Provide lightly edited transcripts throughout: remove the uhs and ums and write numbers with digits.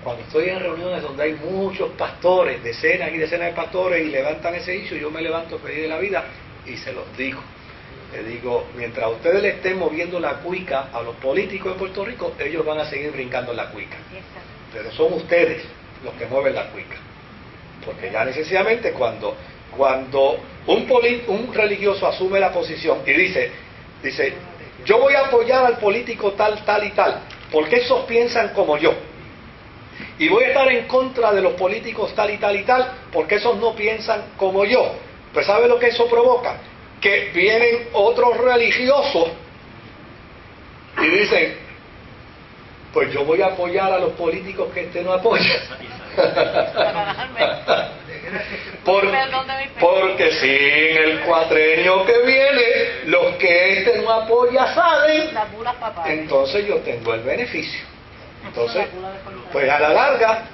cuando estoy en reuniones donde hay muchos pastores, decenas y decenas de pastores, y levantan ese issue, yo me levanto feliz de la vida y se los digo. Les digo, mientras ustedes le estén moviendo la cuica a los políticos de Puerto Rico, ellos van a seguir brincando en la cuica. Pero son ustedes los que mueven la cuica. Porque ya necesariamente cuando un religioso asume la posición y dice, yo voy a apoyar al político tal, tal y tal, porque esos piensan como yo. Y voy a estar en contra de los políticos tal y tal y tal, porque esos no piensan como yo. Pues ¿sabe lo que eso provoca? Que vienen otros religiosos y dicen, pues yo voy a apoyar a los políticos que este no apoya. Porque si en el cuatrenio que viene los que este no apoya salen, entonces yo tengo el beneficio. Entonces, pues a la larga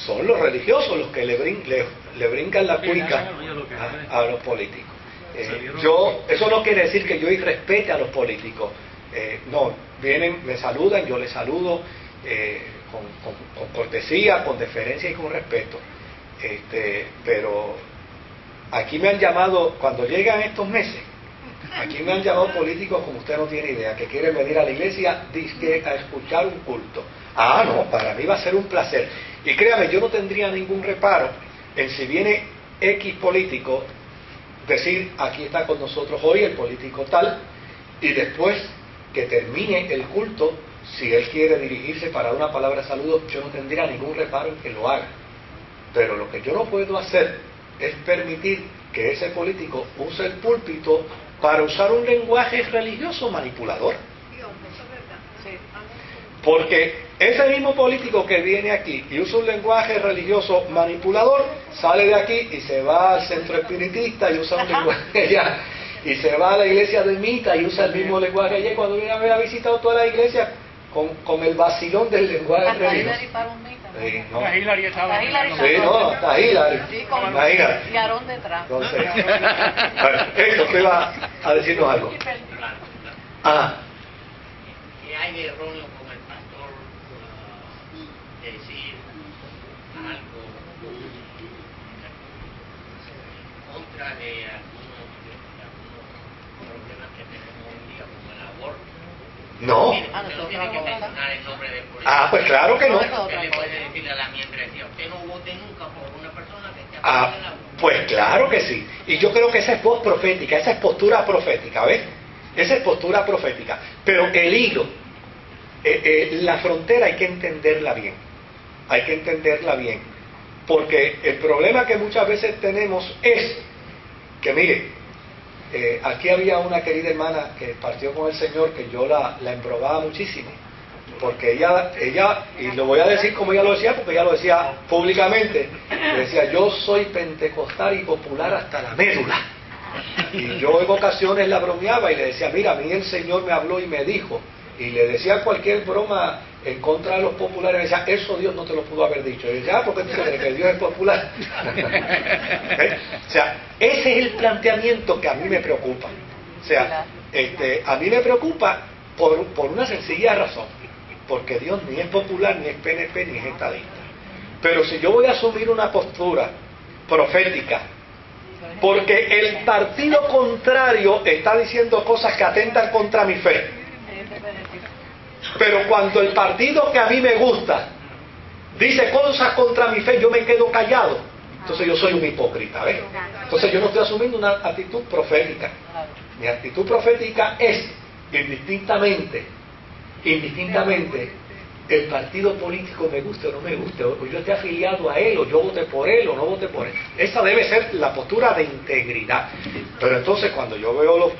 son los religiosos los que le brincan la cuica a los políticos. Eso no quiere decir que yo irrespete a los políticos. No, vienen, me saludan, yo les saludo con cortesía, con deferencia y con respeto. Pero aquí me han llamado, cuando llegan estos meses, aquí me han llamado políticos como usted no tiene idea, que quieren venir a la iglesia a escuchar un culto. Ah, no, para mí va a ser un placer. Y créame, yo no tendría ningún reparo en si viene X político, decir, aquí está con nosotros hoy el político tal, y después que termine el culto, si él quiere dirigirse para una palabra de saludo, yo no tendría ningún reparo en que lo haga. Pero lo que yo no puedo hacer es permitir que ese político use el púlpito para usar un lenguaje religioso manipulador. Porque ese mismo político que viene aquí y usa un lenguaje religioso manipulador, sale de aquí y se va al centro espiritista y usa un lenguaje allá, y se va a la iglesia de Mita y usa el mismo lenguaje allá, cuando viene a haber visitado toda la iglesia con el vacilón del lenguaje religioso. Sí, no. Está Hillary. Sí, no, está Hillary. Sí, y Aarón detrás. Entonces, bueno, esto usted va a decirnos algo. Ah. ¿Qué hay de erróneo con el pastor decir algo en contra de algunos problemas que tenemos hoy día, como el aborto? No. Usted no tiene que mencionar el nombre de político. Ah, pues claro que no. Usted le puede decirle a la membresía, usted no vote nunca por una persona que esté a favor del aborto. Pues claro que sí. Y yo creo que esa es voz profética, esa es postura profética, ¿ves? Esa es postura profética. Pero el hilo, la frontera hay que entenderla bien. Hay que entenderla bien. Porque el problema que muchas veces tenemos es que, mire, aquí había una querida hermana que partió con el Señor, que yo la embrobaba muchísimo. Porque ella, y lo voy a decir como ella lo decía, porque ella lo decía públicamente, decía, yo soy pentecostal y popular hasta la médula. Y yo en ocasiones la bromeaba y le decía, mira, a mí el Señor me habló y me dijo, y le decía cualquier broma en contra de los populares, me decía, eso Dios no te lo pudo haber dicho. Y decía, ¿por qué tú crees que Dios es popular? O sea, ese es el planteamiento que a mí me preocupa. O sea, a mí me preocupa por una sencilla razón, porque Dios ni es popular, ni es PNP, ni es estadista. Pero si yo voy a asumir una postura profética, porque el partido contrario está diciendo cosas que atentan contra mi fe, pero cuando el partido que a mí me gusta dice cosas contra mi fe, yo me quedo callado, entonces yo soy un hipócrita, ¿ves? Entonces yo no estoy asumiendo una actitud profética. Mi actitud profética es indistintamente el partido político me guste o no me guste, o yo esté afiliado a él, o yo vote por él o no vote por él. Esa debe ser la postura de integridad. Pero entonces cuando yo veo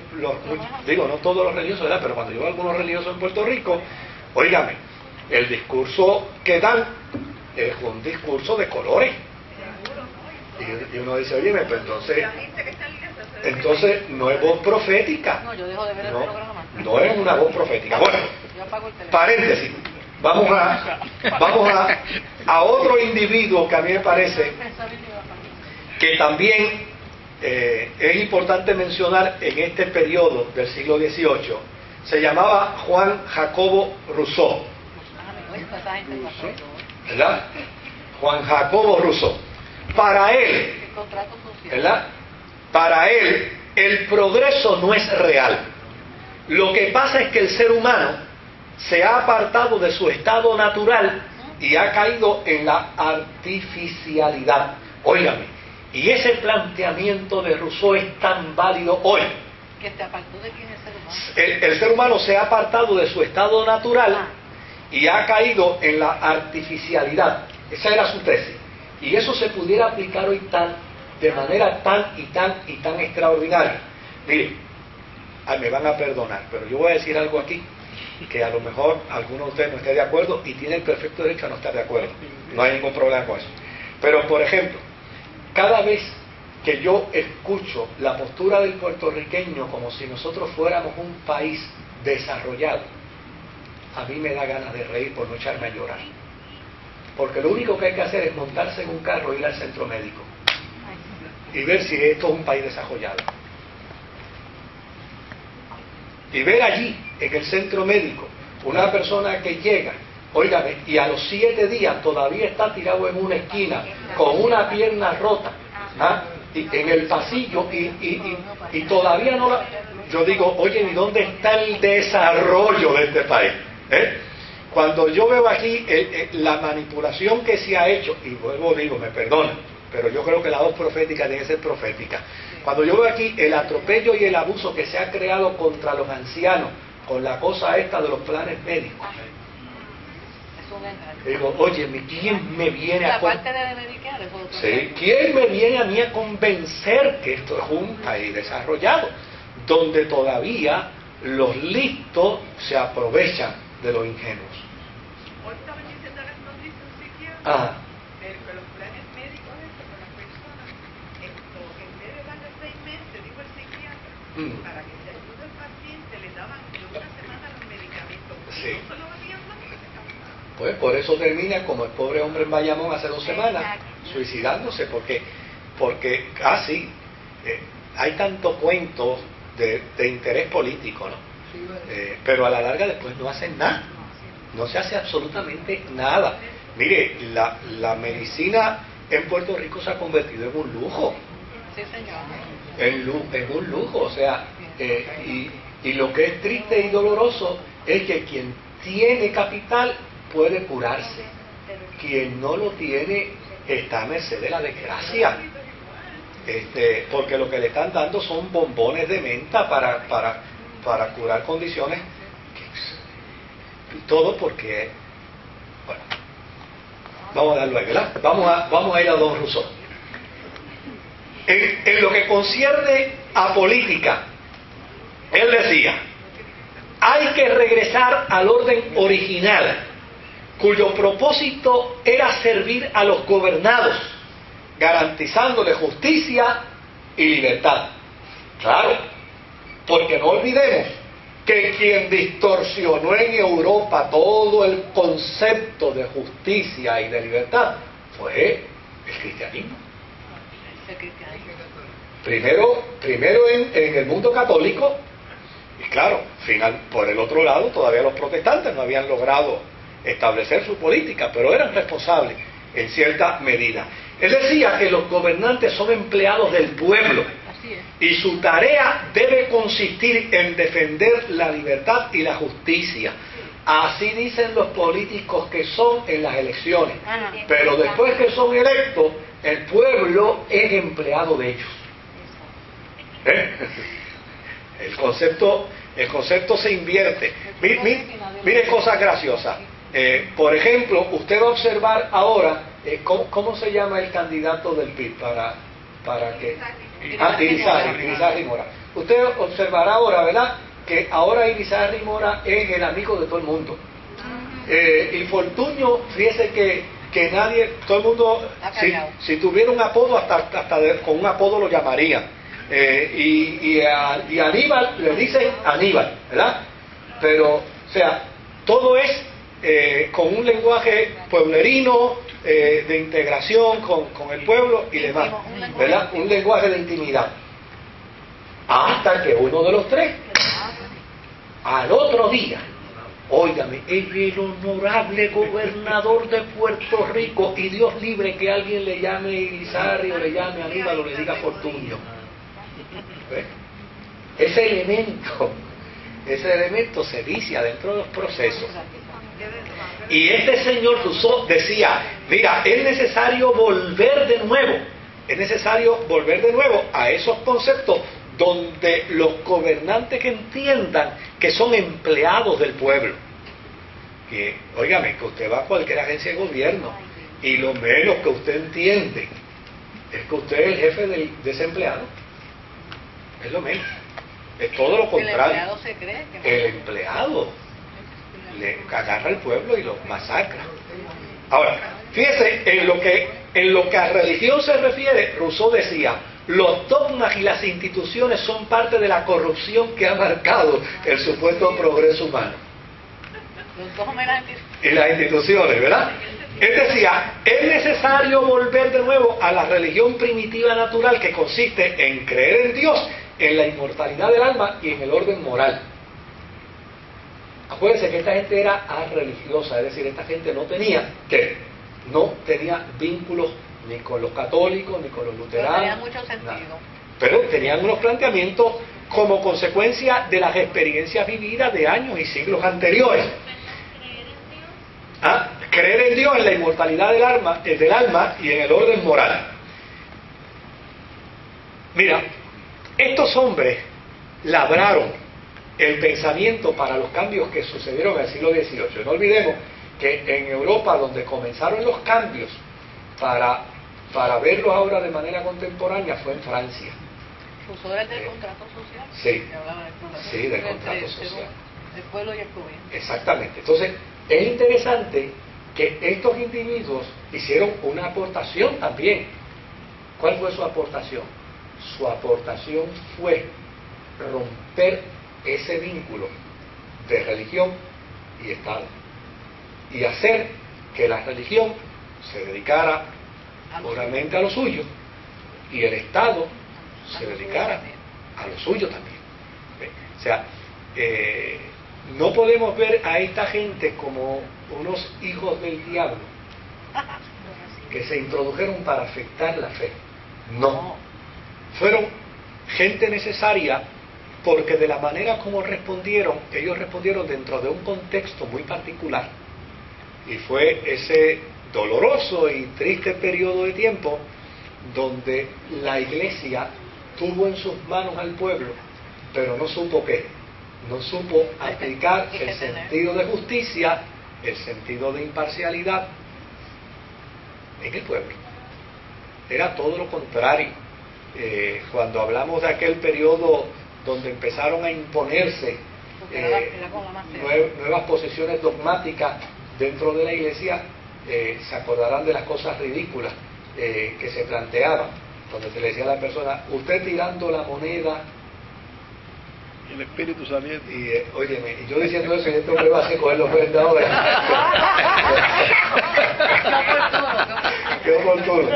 digo, no todos los religiosos, ¿verdad? Pero cuando yo veo algunos religiosos en Puerto Rico, óigame, el discurso que dan es un discurso de colores. Y uno dice, oye, pero entonces no es voz profética. No, yo dejo de ver el programa. No es una voz profética. Bueno, paréntesis. Vamos a otro individuo que a mí me parece que también es importante mencionar en este periodo del siglo XVIII. Se llamaba Juan Jacobo Rousseau. ¿verdad? Juan Jacobo Rousseau. Para él, El contrato social. ¿verdad? Para él, el progreso no es real. Lo que pasa es que el ser humano se ha apartado de su estado natural y ha caído en la artificialidad. Óigame, y ese planteamiento de Rousseau es tan válido hoy. Que te apartó de quién es el ser humano. El ser humano se ha apartado de su estado natural y ha caído en la artificialidad. Esa era su tesis. Y eso se pudiera aplicar hoy de manera tan extraordinaria. Mire, me van a perdonar, pero yo voy a decir algo aquí que a lo mejor alguno de ustedes no esté de acuerdo y tiene el perfecto derecho a no estar de acuerdo. No hay ningún problema con eso. Pero, por ejemplo, cada vez que yo escucho la postura del puertorriqueño como si nosotros fuéramos un país desarrollado, a mí me da ganas de reír por no echarme a llorar. Porque lo único que hay que hacer es montarse en un carro e ir al centro médico y ver si esto es un país desarrollado. Y ver allí, en el centro médico, una persona que llega, óigame, y a los 7 días todavía está tirado en una esquina, con una pierna rota, ¿ah? Y en el pasillo, y todavía no la... Yo digo, oye, ¿y dónde está el desarrollo de este país? Cuando yo veo aquí la manipulación que se ha hecho, y luego digo, me perdonan, pero yo creo que la voz profética debe ser profética. Cuando yo veo aquí el atropello y el abuso que se ha creado contra los ancianos, con la cosa esta de los planes médicos, digo, oye, ¿quién me viene a ¿quién me viene a mí a convencer que esto es un país desarrollado, donde todavía los listos se aprovechan de los ingenuos? Hoy estaban diciendo las noticias psiquiátricas que los planes médicos con las personas, en vez de darle 6 meses, dijo el psiquiatra, para que se ayude al paciente, le daban de una semana los medicamentos. Sí. No se lo habían dado, se cansaban. Pues por eso termina como el pobre hombre en Bayamón hace 2 semanas, suicidándose, porque sí, hay tanto cuento de interés político, ¿no? Pero a la larga después no hacen nada, no se hace absolutamente nada. Mire, la medicina en Puerto Rico se ha convertido en un lujo. Sí, señor. En un lujo, o sea, y lo que es triste y doloroso es que quien tiene capital puede curarse, quien no lo tiene está a merced de la desgracia, porque lo que le están dando son bombones de menta para curar condiciones, y todo porque, bueno, vamos a darlo ahí, ¿verdad? Vamos a ir a don Rousseau. En lo que concierne a política, él decía, hay que regresar al orden original, cuyo propósito era servir a los gobernados, garantizándole justicia y libertad. Claro, porque no olvidemos que quien distorsionó en Europa todo el concepto de justicia y de libertad fue el cristianismo. Primero en el mundo católico, y claro, por el otro lado todavía los protestantes no habían logrado establecer su política, pero eran responsables en cierta medida. Él decía que los gobernantes son empleados del pueblo y su tarea debe consistir en defender la libertad y la justicia. Así dicen los políticos que son en las elecciones, pero después que son electos, el pueblo es empleado de ellos. El concepto se invierte. Mire cosas graciosas. Por ejemplo, usted va a observar ahora, ¿cómo se llama el candidato del PIB para que... Irizarry Mora. Usted observará ahora, ¿verdad?, que ahora Irizarry Mora es el amigo de todo el mundo. Y Fortuño, fíjese que nadie, todo el mundo, si tuviera un apodo, hasta con un apodo lo llamaría. Y Aníbal le dicen Aníbal, ¿verdad? Pero, o sea, todo es con un lenguaje pueblerino, de integración con el pueblo y demás, ¿verdad? Un lenguaje de intimidad. Hasta que uno de los tres, al otro día, Óigame, es el honorable gobernador de Puerto Rico, y Dios libre que alguien le llame Irizario, le llame Aníbal o le diga Fortunio. ¿Ves? Ese elemento se vicia dentro de los procesos. Y este señor Rousseau decía, mira, es necesario volver de nuevo a esos conceptos donde los gobernantes que entiendan que son empleados del pueblo. Que, óigame, que usted va a cualquier agencia de gobierno y lo menos que usted entiende es que usted es el jefe de ese empleado. Es lo menos. Es todo lo contrario. El empleado se cree que el empleado le agarra al pueblo y lo masacra. Ahora, fíjese, en lo que a religión se refiere, Rousseau decía, los dogmas y las instituciones son parte de la corrupción que ha marcado el supuesto progreso humano. Los dogmas y las instituciones, ¿verdad? Él decía, es necesario volver de nuevo a la religión primitiva natural que consiste en creer en Dios, en la inmortalidad del alma y en el orden moral. Acuérdense que esta gente era religiosa, es decir, esta gente no tenía vínculos ni con los católicos ni con los luteranos. Tenía mucho sentido. Nada. Pero tenían unos planteamientos como consecuencia de las experiencias vividas de años y siglos anteriores. Creer en Dios, en la inmortalidad del alma y en el orden moral. Mira, estos hombres labraron el pensamiento para los cambios que sucedieron en el siglo XVIII. No olvidemos que en Europa, donde comenzaron los cambios para verlos ahora de manera contemporánea, fue en Francia. ¿Rousseau era el del contrato social? Sí, Sí, del contrato social. El pueblo y el gobierno. Exactamente. Entonces, es interesante que estos individuos hicieron una aportación también. ¿Cuál fue su aportación? Su aportación fue romper ese vínculo de religión y Estado y hacer que la religión se dedicara puramente a lo suyo y el Estado se dedicara a lo suyo también. O sea, no podemos ver a esta gente como unos hijos del diablo que se introdujeron para afectar la fe. No, fueron gente necesaria porque de la manera como respondieron, ellos respondieron dentro de un contexto muy particular, y fue ese doloroso y triste periodo de tiempo donde la iglesia tuvo en sus manos al pueblo, pero no supo qué, no supo aplicar el sentido de justicia, el sentido de imparcialidad en el pueblo. Era todo lo contrario. Cuando hablamos de aquel periodo donde empezaron a imponerse nuevas posiciones dogmáticas dentro de la iglesia, se acordarán de las cosas ridículas que se planteaban, donde se le decía a la persona, usted tirando la moneda, el espíritu saliente. Y óyeme, y yo diciendo eso, y este hombre va a coger los cuentos ahora. Qué oportuno.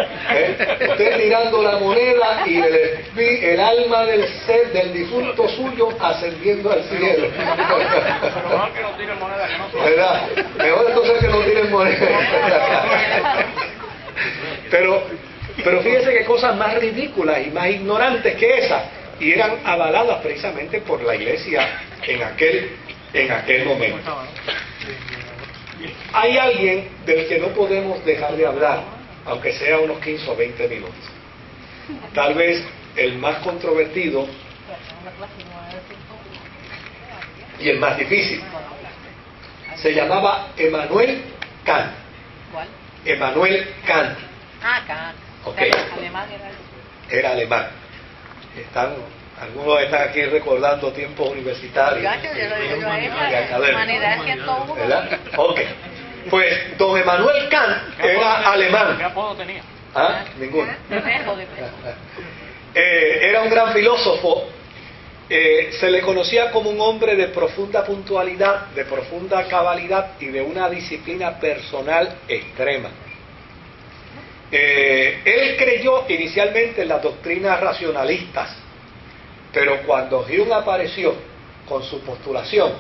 Usted tirando la moneda y el alma del ser, del difunto suyo, ascendiendo al cielo. Mejor que no tiren moneda que no. ¿Verdad? Mejor entonces que no tiren moneda. Pero fíjese qué cosas más ridículas y más ignorantes que esas, y eran avaladas precisamente por la iglesia en aquel momento. Hay alguien del que no podemos dejar de hablar, aunque sea unos 15 o 20 minutos. Tal vez el más controvertido y el más difícil. Se llamaba Emmanuel Kant. ¿Cuál? Emmanuel Kant. Kant. Okay. Alemán Era alemán. Algunos están aquí recordando tiempos universitarios y académicos, ¿verdad? Ok. Pues don Emmanuel Kant era alemán. ¿Qué apodo tenía? Ninguno. Era un gran filósofo. Se le conocía como un hombre de profunda puntualidad, de profunda cabalidad y de una disciplina personal extrema. Él creyó inicialmente en las doctrinas racionalistas, pero cuando Hume apareció con su postulación